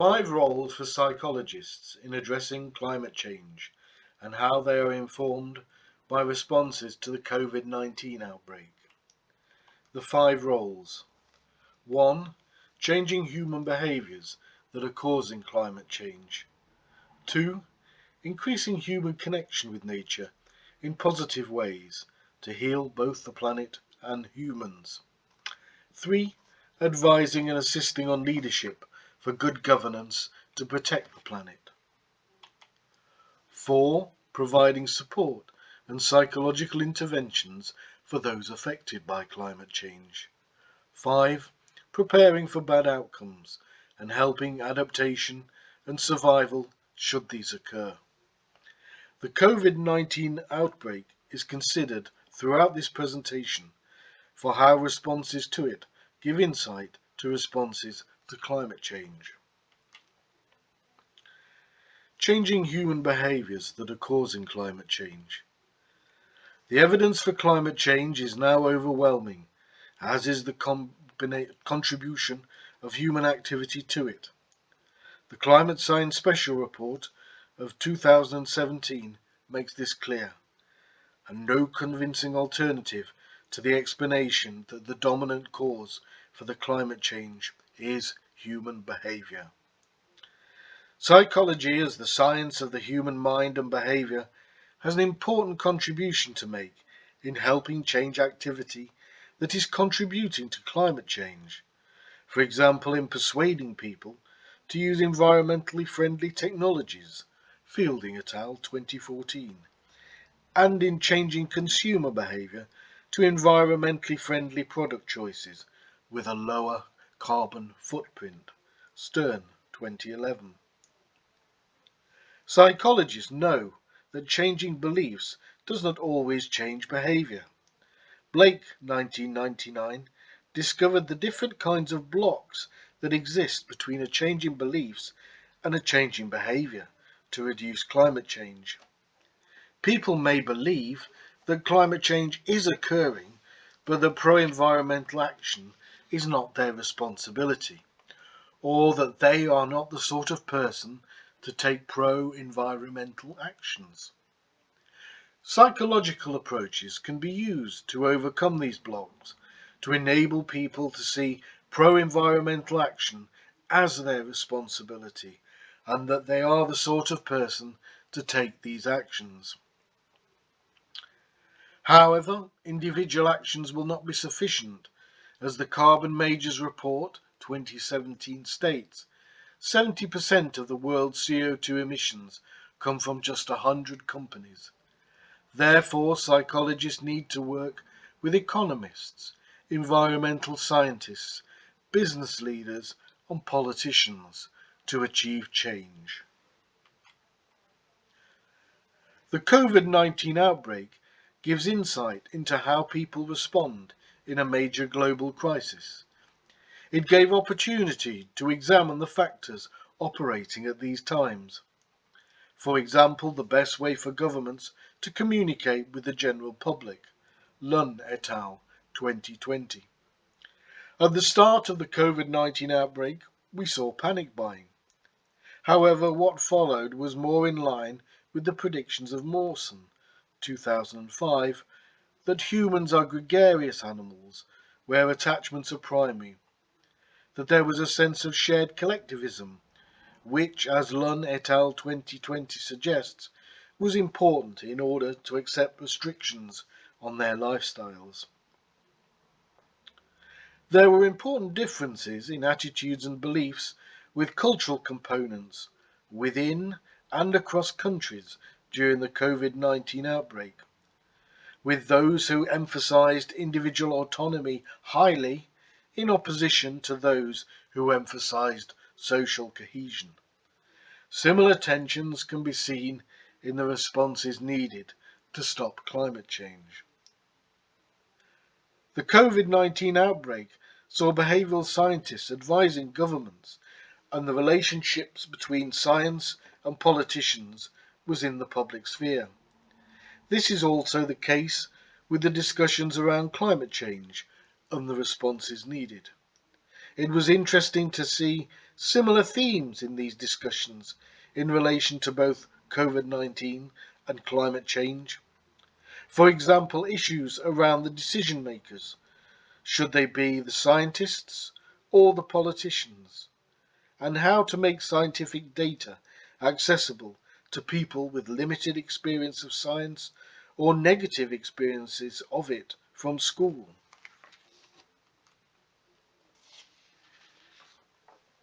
5 roles for psychologists in addressing climate change and how they are informed by responses to the COVID-19 outbreak. The 5 roles. 1. Changing human behaviours that are causing climate change. 2. Increasing human connection with nature in positive ways to heal both the planet and humans. 3. Advising and assisting on leadership for good governance to protect the planet. 4. Providing support and psychological interventions for those affected by climate change. 5. Preparing for bad outcomes and helping adaptation and survival should these occur. The COVID-19 outbreak is considered throughout this presentation for how responses to it give insight to responses to climate change. Changing human behaviours that are causing climate change. The evidence for climate change is now overwhelming, as is the contribution of human activity to it. The Climate Science Special Report of 2017 makes this clear, and no convincing alternative to the explanation that the dominant cause for the climate change is human behaviour. Psychology, as the science of the human mind and behaviour, has an important contribution to make in helping change activity that is contributing to climate change. For example, in persuading people to use environmentally friendly technologies, Fielding et al. 2014, and in changing consumer behaviour to environmentally friendly product choices with a lower carbon footprint, Stern 2011. Psychologists know that changing beliefs does not always change behaviour. Blake, 1999, discovered the different kinds of blocks that exist between a change in beliefs and a change in behaviour to reduce climate change. People may believe that climate change is occurring, but that pro-environmental action is not their responsibility, or that they are not the sort of person to take pro-environmental actions. Psychological approaches can be used to overcome these blocks, to enable people to see pro-environmental action as their responsibility, and that they are the sort of person to take these actions. However, individual actions will not be sufficient, as the Carbon Majors Report 2017 states. 70% of the world's CO2 emissions come from just 100 companies. Therefore, psychologists need to work with economists, environmental scientists, business leaders, and politicians to achieve change. The COVID-19 outbreak gives insight into how people respond in a major global crisis. It gave opportunity to examine the factors operating at these times. For example, the best way for governments to communicate with the general public, Lunn et al. 2020. At the start of the COVID-19 outbreak, we saw panic buying. However, what followed was more in line with the predictions of Mawson, 2005, that humans are gregarious animals where attachments are primary, that there was a sense of shared collectivism, which, as Lunn et al. 2020 suggests, was important in order to accept restrictions on their lifestyles. There were important differences in attitudes and beliefs with cultural components within and across countries during the COVID-19 outbreak, with those who emphasized individual autonomy highly in opposition to those who emphasized social cohesion. Similar tensions can be seen in the responses needed to stop climate change. The COVID-19 outbreak saw behavioural scientists advising governments, and the relationships between science and politicians was in the public sphere. This is also the case with the discussions around climate change and the responses needed. It was interesting to see similar themes in these discussions in relation to both COVID-19 and climate change. For example, issues around the decision makers. Should they be the scientists or the politicians? And how to make scientific data accessible to people with limited experience of science or negative experiences of it from school.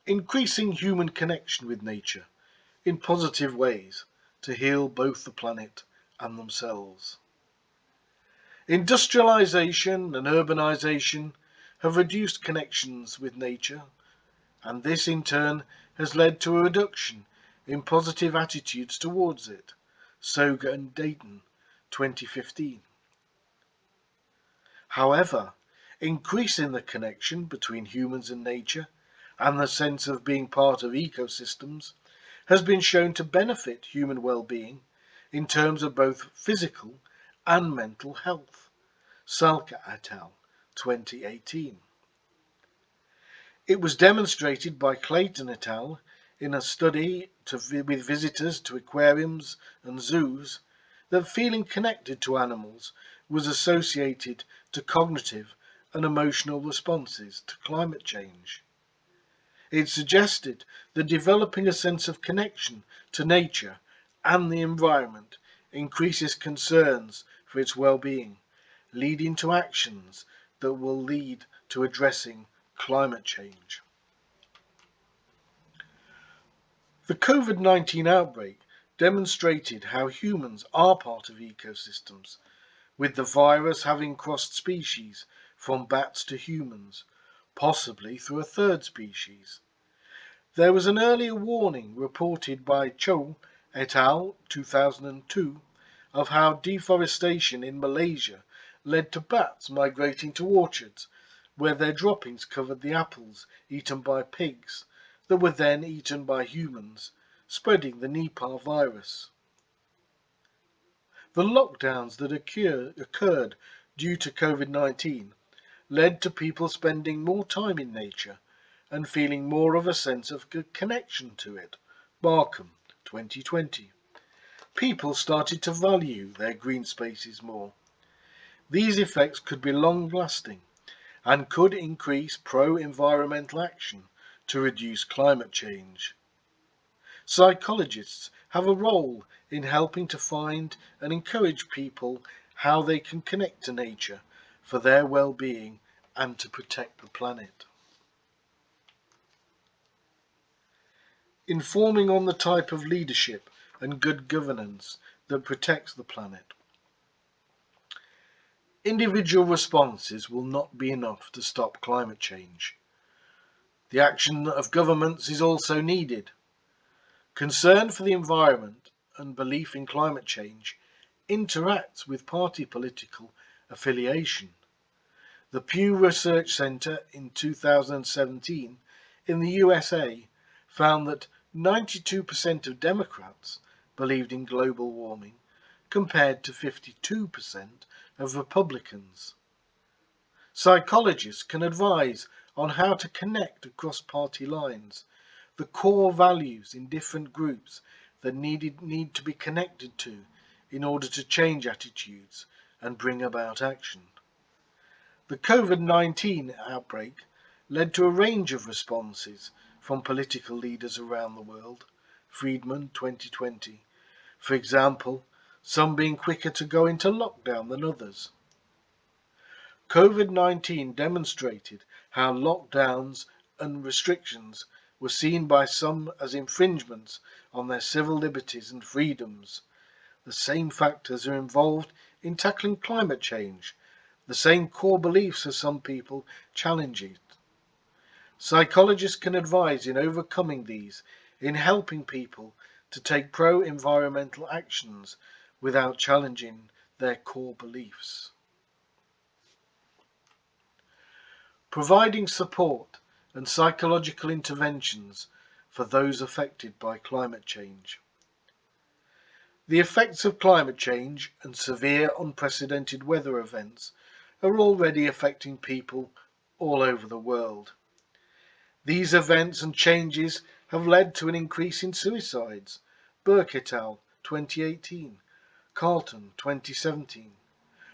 Increasing human connection with nature in positive ways to heal both the planet and themselves. Industrialization and urbanization have reduced connections with nature, and this in turn has led to a reduction in positive attitudes towards it. Soga and Dayton, 2015. However, increasing the connection between humans and nature and the sense of being part of ecosystems has been shown to benefit human well-being in terms of both physical and mental health. Salka et al., 2018. It was demonstrated by Clayton et al. In a study with visitors to aquariums and zoos that feeling connected to animals was associated to cognitive and emotional responses to climate change. It suggested that developing a sense of connection to nature and the environment increases concerns for its well-being, leading to actions that will lead to addressing climate change. The COVID-19 outbreak demonstrated how humans are part of ecosystems, with the virus having crossed species from bats to humans, possibly through a third species. There was an earlier warning reported by Cho et al. 2002 of how deforestation in Malaysia led to bats migrating to orchards, where their droppings covered the apples eaten by pigs that were then eaten by humans, spreading the Nipah virus. The lockdowns that occurred due to COVID-19 led to people spending more time in nature and feeling more of a sense of connection to it. Barkham, 2020. People started to value their green spaces more. These effects could be long-lasting and could increase pro-environmental action to reduce climate change. Psychologists have a role in helping to find and encourage people how they can connect to nature for their well-being and to protect the planet. Informing on the type of leadership and good governance that protects the planet. Individual responses will not be enough to stop climate change. The action of governments is also needed. Concern for the environment and belief in climate change interacts with party political affiliation. The Pew Research Center in 2017 in the USA found that 92% of Democrats believed in global warming compared to 52% of Republicans. Psychologists can advise on how to connect across party lines, the core values in different groups that need to be connected to in order to change attitudes and bring about action. The COVID-19 outbreak led to a range of responses from political leaders around the world. Friedman, 2020. For example, some being quicker to go into lockdown than others. COVID-19 demonstrated how lockdowns and restrictions were seen by some as infringements on their civil liberties and freedoms. The same factors are involved in tackling climate change, the same core beliefs as some people challenge it. Psychologists can advise in overcoming these, in helping people to take pro-environmental actions without challenging their core beliefs. Providing support and psychological interventions for those affected by climate change. The effects of climate change and severe unprecedented weather events are already affecting people all over the world. These events and changes have led to an increase in suicides. Burke et al. 2018, Carlton 2017.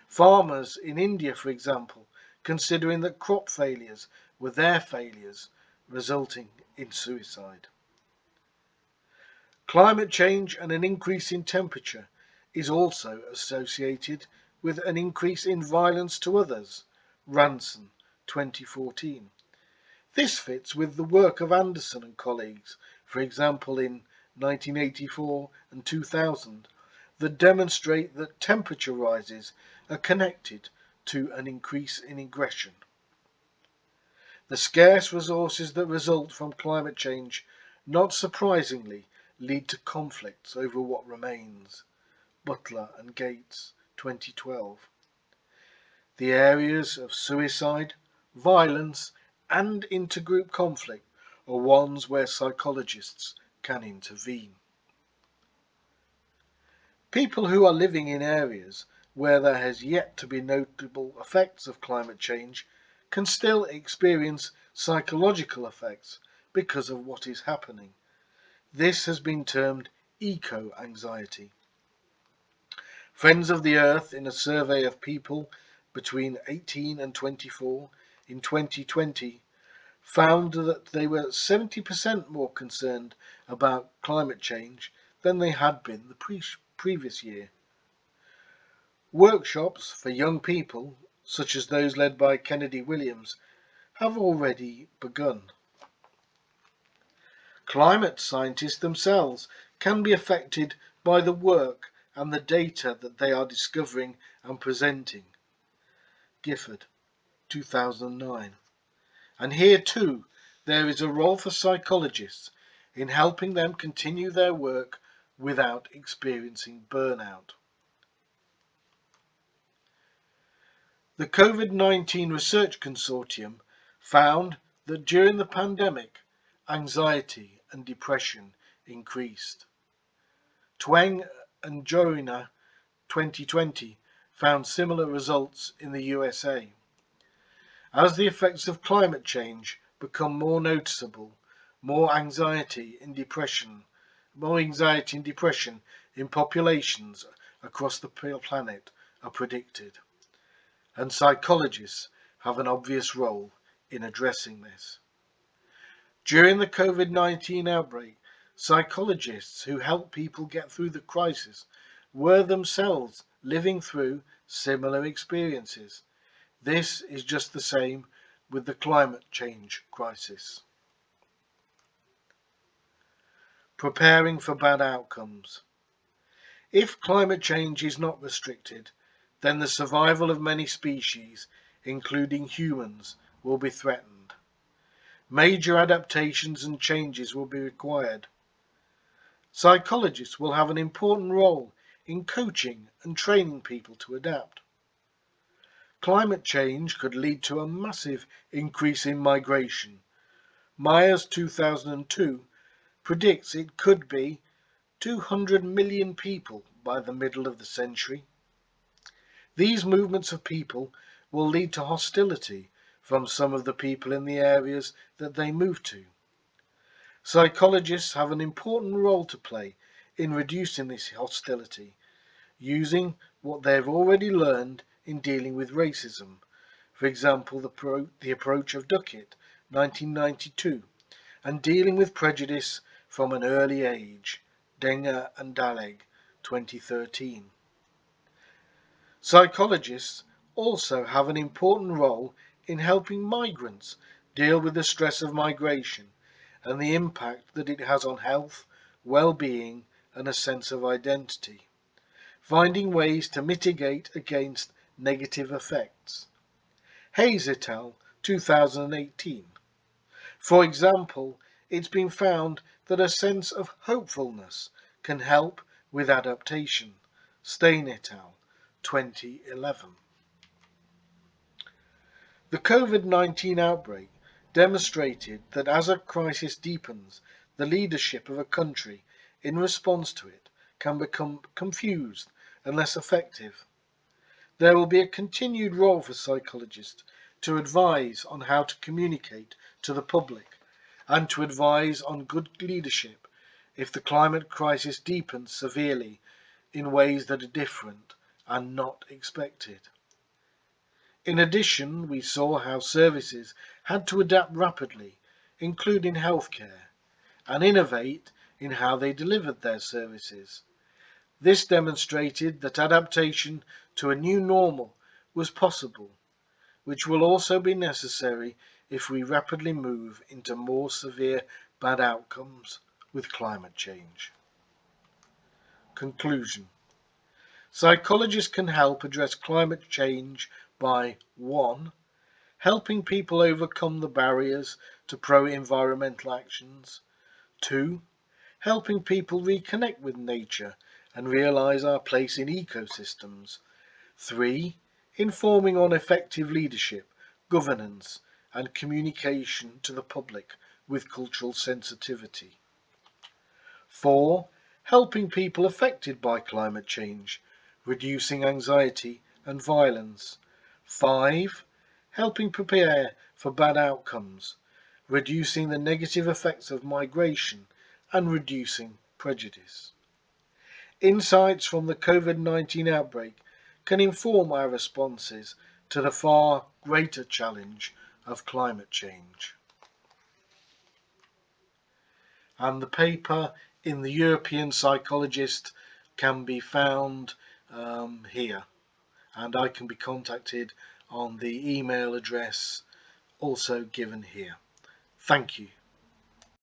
Farmers in India, for example, considering that crop failures were their failures, resulting in suicide. Climate change and an increase in temperature is also associated with an increase in violence to others. Ranson 2014. This fits with the work of Anderson and colleagues, for example in 1984 and 2000, that demonstrate that temperature rises are connected to an increase in aggression. The scarce resources that result from climate change, not surprisingly, lead to conflicts over what remains. Butler and Gates, 2012. The areas of suicide, violence, and intergroup conflict are ones where psychologists can intervene. People who are living in areas where there has yet to be notable effects of climate change can still experience psychological effects because of what is happening. This has been termed eco-anxiety. Friends of the Earth, in a survey of people between 18 and 24 in 2020, found that they were 70% more concerned about climate change than they had been the previous year. Workshops for young people, such as those led by Kennedy Williams, have already begun. Climate scientists themselves can be affected by the work and the data that they are discovering and presenting. Gifford, 2009. And here too, there is a role for psychologists in helping them continue their work without experiencing burnout. The COVID-19 Research Consortium found that during the pandemic, anxiety and depression increased. Tweng and Joyner, 2020, found similar results in the USA. As the effects of climate change become more noticeable, more anxiety and depression in populations across the planet are predicted, and psychologists have an obvious role in addressing this. During the COVID-19 outbreak, psychologists who helped people get through the crisis were themselves living through similar experiences. This is just the same with the climate change crisis. Preparing for bad outcomes. If climate change is not restricted, then the survival of many species, including humans, will be threatened. Major adaptations and changes will be required. Psychologists will have an important role in coaching and training people to adapt. Climate change could lead to a massive increase in migration. Myers 2002 predicts it could be 200 million people by the middle of the century. These movements of people will lead to hostility from some of the people in the areas that they move to. Psychologists have an important role to play in reducing this hostility, using what they have already learned in dealing with racism. For example, the approach of Duckett, 1992, and dealing with prejudice from an early age, Denger and Daleg, 2013. Psychologists also have an important role in helping migrants deal with the stress of migration and the impact that it has on health, well-being, and a sense of identity, finding ways to mitigate against negative effects. Hayes et al., 2018. For example, it's been found that a sense of hopefulness can help with adaptation. Stein et al., 2011. The COVID-19 outbreak demonstrated that as a crisis deepens, the leadership of a country in response to it can become confused and less effective. There will be a continued role for psychologists to advise on how to communicate to the public and to advise on good leadership if the climate crisis deepens severely in ways that are different and not expected. In addition, we saw how services had to adapt rapidly, including healthcare, and innovate in how they delivered their services. This demonstrated that adaptation to a new normal was possible, which will also be necessary if we rapidly move into more severe bad outcomes with climate change. Conclusion. Psychologists can help address climate change by 1. Helping people overcome the barriers to pro-environmental actions. 2. Helping people reconnect with nature and realise our place in ecosystems. 3. Informing on effective leadership, governance and communication to the public with cultural sensitivity. 4. Helping people affected by climate change, reducing anxiety and violence. 5. Helping prepare for bad outcomes, reducing the negative effects of migration and reducing prejudice. Insights from the COVID-19 outbreak can inform our responses to the far greater challenge of climate change. And the paper in the European Psychologist can be found here, and I can be contacted on the email address also given here. Thank you.